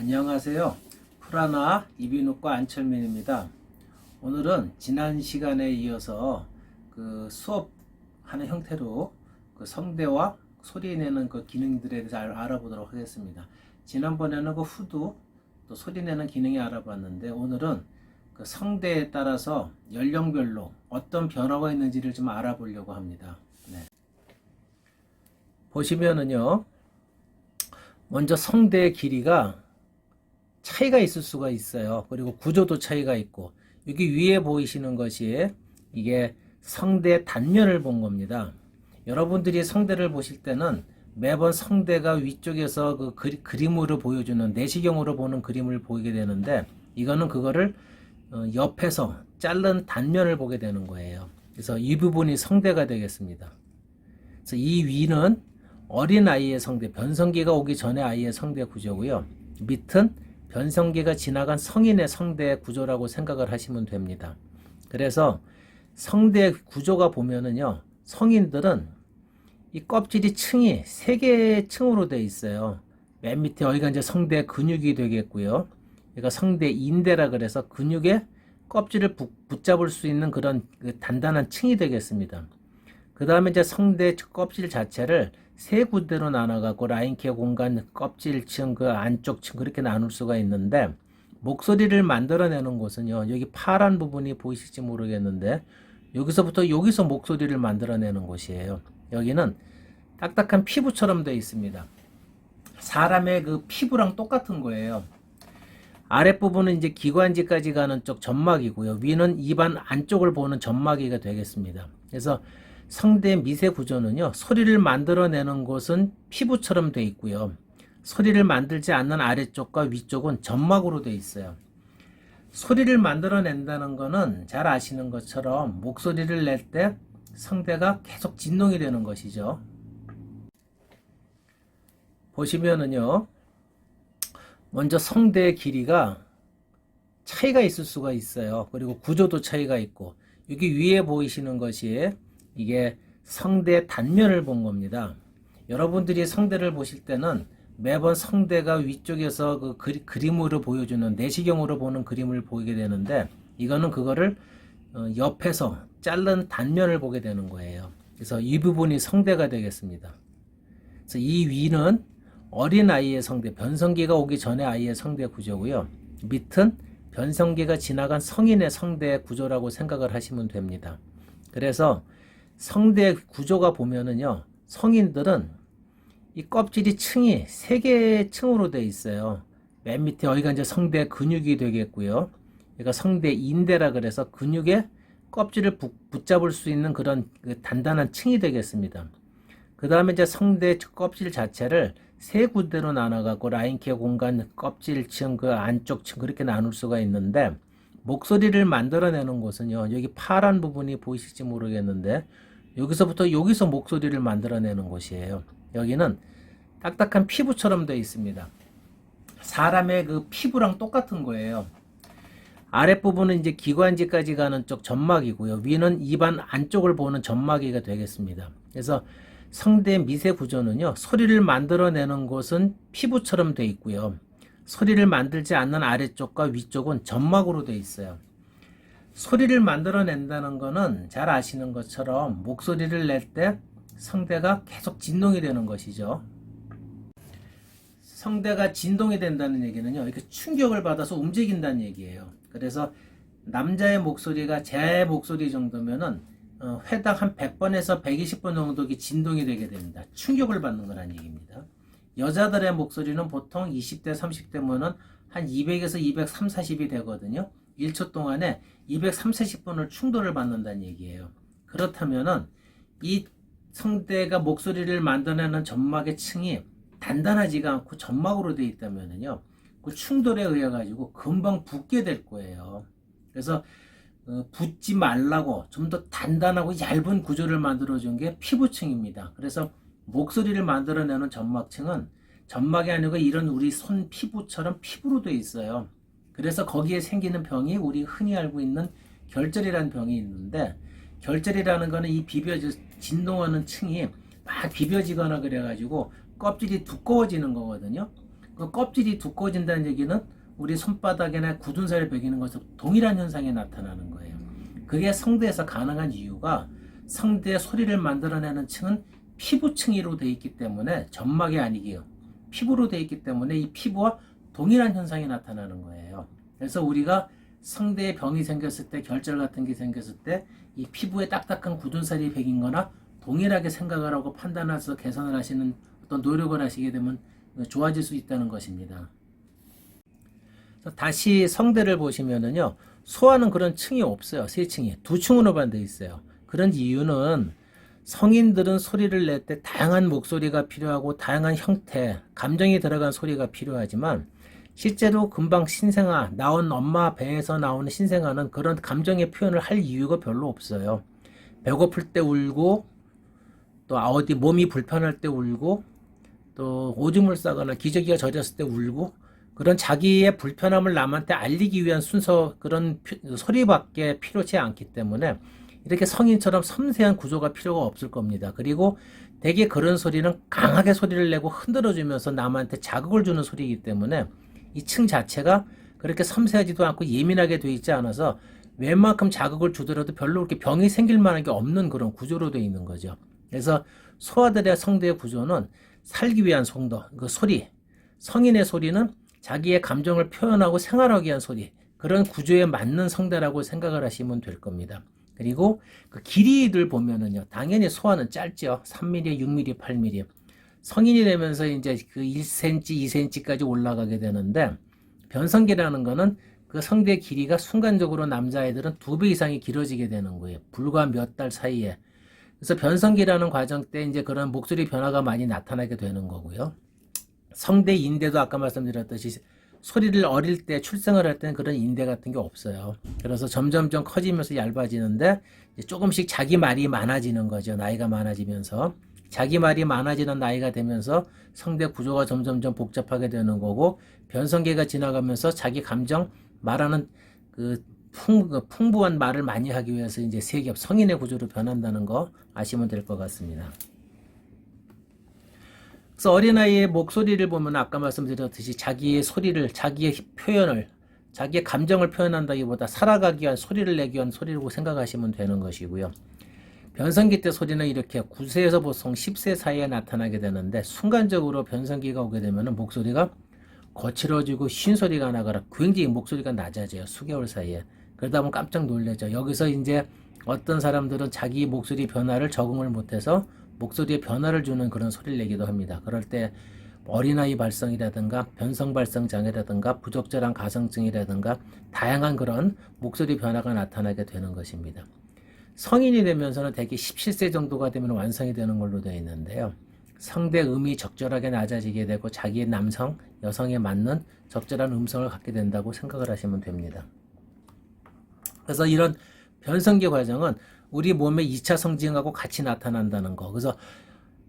안녕하세요. 프라나 이비인후과 안철민입니다. 오늘은 지난 시간에 이어서 수업하는 형태로 성대와 소리 내는 기능들에 대해서 알아보도록 하겠습니다. 지난번에는 후두 또 소리 내는 기능이 알아봤는데, 오늘은 성대에 따라서 연령별로 어떤 변화가 있는지를 좀 알아보려고 합니다. 네. 보시면은요, 먼저 성대의 길이가 차이가 있을 수가 있어요. 그리고 구조도 차이가 있고, 여기 위에 보이시는 것이 이게 성대 단면을 본 겁니다. 여러분들이 성대를 보실 때는 매번 성대가 위쪽에서 그림으로 보여주는 내시경으로 보는 그림을 보이게 되는데, 이거는 그거를 옆에서 자른 단면을 보게 되는 거예요. 그래서 이 부분이 성대가 되겠습니다. 그래서 이 위는 어린 아이의 성대, 변성기가 오기 전에 아이의 성대 구조고요. 밑은 변성기가 지나간 성인의 성대 구조라고 생각을 하시면 됩니다. 그래서 성대 구조가 보면은요, 성인들은 이 껍질이 층이 3개의 층으로 되어 있어요. 맨 밑에 여기가 이제 성대 근육이 되겠고요. 그러니까 성대 인대라 그래서 근육의 껍질을 붙잡을 수 있는 그런 단단한 층이 되겠습니다. 그 다음에 이제 성대 껍질 자체를 3군데로 나눠갖고 라인케어 공간, 껍질층, 안쪽층 그렇게 나눌 수가 있는데, 목소리를 만들어내는 곳은요, 여기 파란 부분이 보이실지 모르겠는데, 여기서 목소리를 만들어내는 곳이에요. 여기는 딱딱한 피부처럼 되어 있습니다. 사람의 피부랑 똑같은 거예요. 아랫부분은 이제 기관지까지 가는 쪽 점막이고요. 위는 입안 안쪽을 보는 점막이가 되겠습니다. 그래서 성대 미세 구조는요, 소리를 만들어내는 곳은 피부처럼 되어 있고요. 소리를 만들지 않는 아래쪽과 위쪽은 점막으로 되어 있어요. 소리를 만들어낸다는 거는 잘 아시는 것처럼 목소리를 낼 때 성대가 계속 진동이 되는 것이죠. 보시면은요, 먼저 성대의 길이가 차이가 있을 수가 있어요. 그리고 구조도 차이가 있고, 여기 위에 보이시는 것이 이게 성대 단면을 본 겁니다. 여러분들이 성대를 보실 때는 매번 성대가 위쪽에서 그림으로 보여주는 내시경으로 보는 그림을 보이게 되는데, 이거는 그거를 옆에서 자른 단면을 보게 되는 거예요. 그래서 이 부분이 성대가 되겠습니다. 그래서 이 위는 어린 아이의 성대, 변성기가 오기 전에 아이의 성대 구조고요. 밑은 변성기가 지나간 성인의 성대 구조라고 생각을 하시면 됩니다. 그래서 성대 구조가 보면은요, 성인들은 이 껍질이 층이 3개의 층으로 되어 있어요. 맨 밑에 여기가 이제 성대 근육이 되겠고요. 그러니까 성대 인대라 그래서 근육의 껍질을 붙잡을 수 있는 그런 단단한 층이 되겠습니다. 그 다음에 이제 성대 껍질 자체를 3군데로 나눠갖고 라인케어 공간, 껍질층, 안쪽층 그렇게 나눌 수가 있는데, 목소리를 만들어내는 곳은요, 여기 파란 부분이 보이실지 모르겠는데, 여기서 목소리를 만들어내는 곳이에요. 여기는 딱딱한 피부처럼 되어 있습니다. 사람의 피부랑 똑같은 거예요. 아랫부분은 이제 기관지까지 가는 쪽 점막이고요. 위는 입안 안쪽을 보는 점막이가 되겠습니다. 그래서 성대 미세 구조는요, 소리를 만들어내는 곳은 피부처럼 되어 있고요. 소리를 만들지 않는 아래쪽과 위쪽은 점막으로 되어 있어요. 소리를 만들어낸다는 거는 잘 아시는 것처럼 목소리를 낼 때 성대가 계속 진동이 되는 것이죠. 성대가 진동이 된다는 얘기는요, 이렇게 충격을 받아서 움직인다는 얘기예요. 그래서 남자의 목소리가 제 목소리 정도면은 회당 한 100번에서 120번 정도 진동이 되게 됩니다. 충격을 받는 거란 얘기입니다. 여자들의 목소리는 보통 20대, 30대면은 한 200에서 230, 40이 되거든요. 1초 동안에 230, 40번을 충돌을 받는다는 얘기예요. 그렇다면은 이 성대가 목소리를 만들어내는 점막의 층이 단단하지가 않고 점막으로 되어 있다면은요, 그 충돌에 의해 가지고 금방 붓게 될 거예요. 그래서 붓지 말라고 좀 더 단단하고 얇은 구조를 만들어준 게 피부층입니다. 그래서 목소리를 만들어내는 점막층은 점막이 아니고 이런 우리 손 피부처럼 피부로 되어 있어요. 그래서 거기에 생기는 병이 우리 흔히 알고 있는 결절이라는 병이 있는데, 결절이라는 거는 이 진동하는 층이 막 비벼지거나 그래가지고 껍질이 두꺼워지는 거거든요. 그 껍질이 두꺼워진다는 얘기는 우리 손바닥이나 굳은 살을 베기는 것과 동일한 현상이 나타나는 거예요. 그게 성대에서 가능한 이유가 성대의 소리를 만들어내는 층은 피부층으로 되어 있기 때문에 점막이 아니기요. 피부로 되어 있기 때문에 이 피부와 동일한 현상이 나타나는 거예요. 그래서 우리가 성대에 병이 생겼을 때, 결절 같은 게 생겼을 때 이 피부에 딱딱한 굳은 살이 베긴 거나 동일하게 생각을 하고 판단해서 개선을 하시는 어떤 노력을 하시게 되면 좋아질 수 있다는 것입니다. 다시 성대를 보시면은요, 소화는 그런 층이 없어요. 세 층이 두 층으로만 되어 있어요. 그런 이유는 성인들은 소리를 낼 때 다양한 목소리가 필요하고 다양한 형태, 감정이 들어간 소리가 필요하지만 실제로 금방 신생아, 나온 엄마 배에서 나오는 신생아는 그런 감정의 표현을 할 이유가 별로 없어요. 배고플 때 울고, 또 어디 몸이 불편할 때 울고, 또 오줌을 싸거나 기저귀가 젖었을 때 울고, 그런 자기의 불편함을 남한테 알리기 위한 순서, 그런 소리밖에 필요치 않기 때문에 이렇게 성인처럼 섬세한 구조가 필요가 없을 겁니다. 그리고 대개 그런 소리는 강하게 소리를 내고 흔들어주면서 남한테 자극을 주는 소리이기 때문에 이 층 자체가 그렇게 섬세하지도 않고 예민하게 되어 있지 않아서 웬만큼 자극을 주더라도 별로 그렇게 병이 생길 만한 게 없는 그런 구조로 되어 있는 거죠. 그래서 소아들의 성대의 구조는 살기 위한 성도, 그 소리, 성인의 소리는 자기의 감정을 표현하고 생활하기 위한 소리, 그런 구조에 맞는 성대라고 생각을 하시면 될 겁니다. 그리고 그 길이를 보면은요, 당연히 소아는 짧죠. 3mm, 6mm, 8mm. 성인이 되면서 이제 그 1cm, 2cm까지 올라가게 되는데, 변성기라는 거는 그 성대 길이가 순간적으로 남자애들은 2배 이상이 길어지게 되는 거예요. 불과 몇 달 사이에. 그래서 변성기라는 과정 때 이제 그런 목소리 변화가 많이 나타나게 되는 거고요. 성대 인대도 아까 말씀드렸듯이 소리를 어릴 때 출생을 할 때는 그런 인대 같은 게 없어요. 그래서 점점점 커지면서 얇아지는데 조금씩 자기 말이 많아지는 거죠. 나이가 많아지면서. 자기 말이 많아지는 나이가 되면서 성대 구조가 점점점 복잡하게 되는 거고, 변성기가 지나가면서 자기 감정 말하는 그 풍부한 말을 많이 하기 위해서 이제 세겹 성인의 구조로 변한다는 거 아시면 될 것 같습니다. 그래서 어린아이의 목소리를 보면 아까 말씀드렸듯이 자기의 소리를, 자기의 표현을, 자기의 감정을 표현한다기보다 살아가기 위한 소리를 내기 위한 소리라고 생각하시면 되는 것이고요. 변성기 때 소리는 이렇게 9세에서 보통 10세 사이에 나타나게 되는데, 순간적으로 변성기가 오게 되면 목소리가 거칠어지고 쉰 소리가 나거나 굉장히 목소리가 낮아져요. 수개월 사이에. 그러다 보면 깜짝 놀라죠. 여기서 이제 어떤 사람들은 자기 목소리 변화를 적응을 못해서 목소리에 변화를 주는 그런 소리를 내기도 합니다. 그럴 때 어린아이 발성이라든가 변성 발성 장애라든가 부적절한 가성증이라든가 다양한 그런 목소리 변화가 나타나게 되는 것입니다. 성인이 되면서는 대개 17세 정도가 되면 완성이 되는 걸로 되어 있는데요. 성대 음이 적절하게 낮아지게 되고 자기의 남성, 여성에 맞는 적절한 음성을 갖게 된다고 생각을 하시면 됩니다. 그래서 이런 변성기 과정은 우리 몸의 2차 성징하고 같이 나타난다는 거. 그래서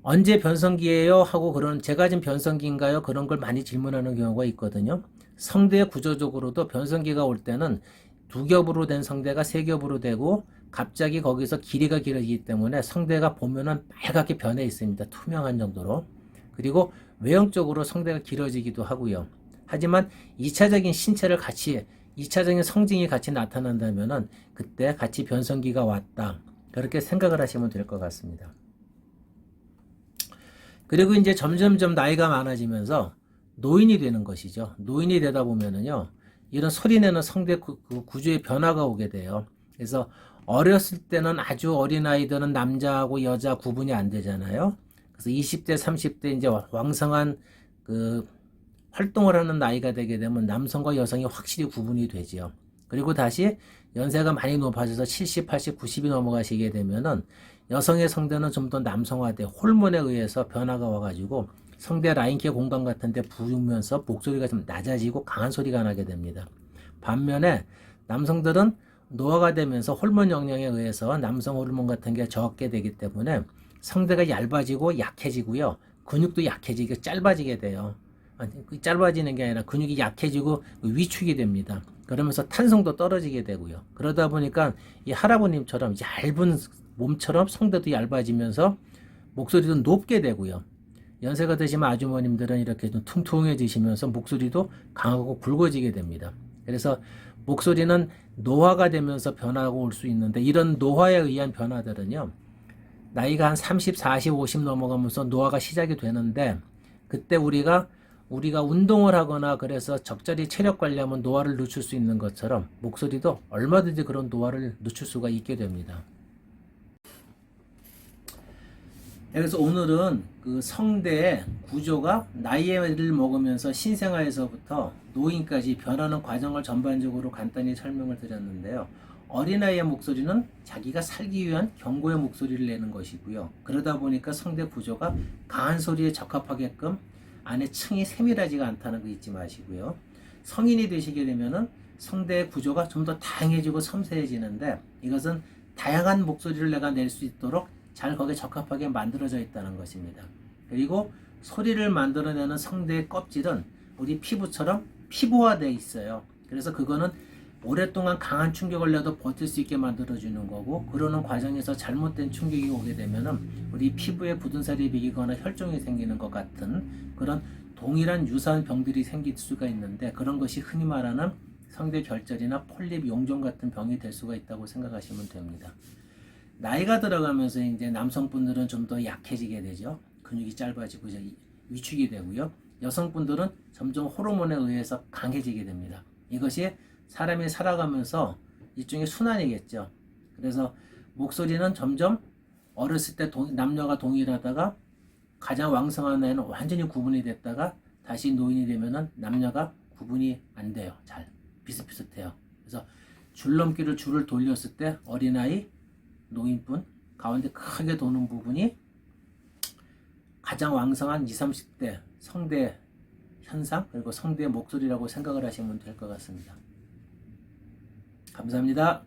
언제 변성기예요? 하고 그런 제가 지금 변성기인가요? 그런 걸 많이 질문하는 경우가 있거든요. 성대 구조적으로도 변성기가 올 때는 2겹으로 된 성대가 3겹으로 되고 갑자기 거기서 길이가 길어지기 때문에 성대가 보면은 빨갛게 변해 있습니다. 투명한 정도로. 그리고 외형적으로 성대가 길어지기도 하고요. 하지만 2차적인 신체를 같이 2차적인 성징이 같이 나타난다면은 그때 같이 변성기가 왔다. 그렇게 생각을 하시면 될 것 같습니다. 그리고 이제 점점점 나이가 많아지면서 노인이 되는 것이죠. 노인이 되다 보면은요, 이런 소리내는 성대 구조의 변화가 오게 돼요. 그래서 어렸을 때는 아주 어린 아이들은 남자하고 여자 구분이 안 되잖아요. 그래서 20대, 30대 이제 왕성한 그 활동을 하는 나이가 되게 되면 남성과 여성이 확실히 구분이 되지요. 그리고 다시 연세가 많이 높아져서 70, 80, 90이 넘어가시게 되면은 여성의 성대는 좀 더 남성화돼 호르몬에 의해서 변화가 와가지고 성대 라인계 공간 같은 데 부으면서 목소리가 좀 낮아지고 강한 소리가 나게 됩니다. 반면에 남성들은 노화가 되면서 호르몬 영향에 의해서 남성 호르몬 같은 게 적게 되기 때문에 성대가 얇아지고 약해지고요. 근육도 약해지고 짧아지게 돼요. 짧아지는 게 아니라 근육이 약해지고 위축이 됩니다. 그러면서 탄성도 떨어지게 되고요. 그러다 보니까 이 할아버님처럼 얇은 몸처럼 성대도 얇아지면서 목소리도 높게 되고요. 연세가 드시면 아주머님들은 이렇게 좀 퉁퉁해지시면서 목소리도 강하고 굵어지게 됩니다. 그래서 목소리는 노화가 되면서 변하고 올 수 있는데 이런 노화에 의한 변화들은요. 나이가 한 30, 40, 50 넘어가면서 노화가 시작이 되는데 그때 우리가 운동을 하거나 그래서 적절히 체력 관리하면 노화를 늦출 수 있는 것처럼 목소리도 얼마든지 그런 노화를 늦출 수가 있게 됩니다. 그래서 오늘은 그 성대의 구조가 나이를 먹으면서 신생아에서부터 노인까지 변하는 과정을 전반적으로 간단히 설명을 드렸는데요. 어린아이의 목소리는 자기가 살기 위한 경고의 목소리를 내는 것이고요. 그러다 보니까 성대 구조가 강한 소리에 적합하게끔 안에 층이 세밀하지가 않다는 거 잊지 마시고요. 성인이 되시게 되면은 성대의 구조가 좀 더 다양해지고 섬세해지는데 이것은 다양한 목소리를 내가 낼 수 있도록 잘 거기에 적합하게 만들어져 있다는 것입니다. 그리고 소리를 만들어내는 성대의 껍질은 우리 피부처럼 피부화되어 있어요. 그래서 그거는 오랫동안 강한 충격을 내도 버틸 수 있게 만들어주는 거고 그러는 과정에서 잘못된 충격이 오게 되면은 우리 피부에 굳은 살이 배기거나 혈종이 생기는 것 같은 그런 동일한 유사한 병들이 생길 수가 있는데 그런 것이 흔히 말하는 성대 결절이나 폴립 용종 같은 병이 될 수가 있다고 생각하시면 됩니다. 나이가 들어가면서 이제 남성분들은 좀 더 약해지게 되죠. 근육이 짧아지고 이제 위축이 되고요. 여성분들은 점점 호르몬에 의해서 강해지게 됩니다. 이것이 사람이 살아가면서 일종의 순환이겠죠. 그래서 목소리는 점점 어렸을 때 남녀가 동일하다가 가장 왕성한 나이는 완전히 구분이 됐다가 다시 노인이 되면은 남녀가 구분이 안 돼요. 잘 비슷비슷해요. 그래서 줄넘기를 줄을 돌렸을 때 어린아이, 노인분 가운데 크게 도는 부분이 가장 왕성한 20, 30대 성대 현상 그리고 성대의 목소리라고 생각을 하시면 될 것 같습니다. 감사합니다.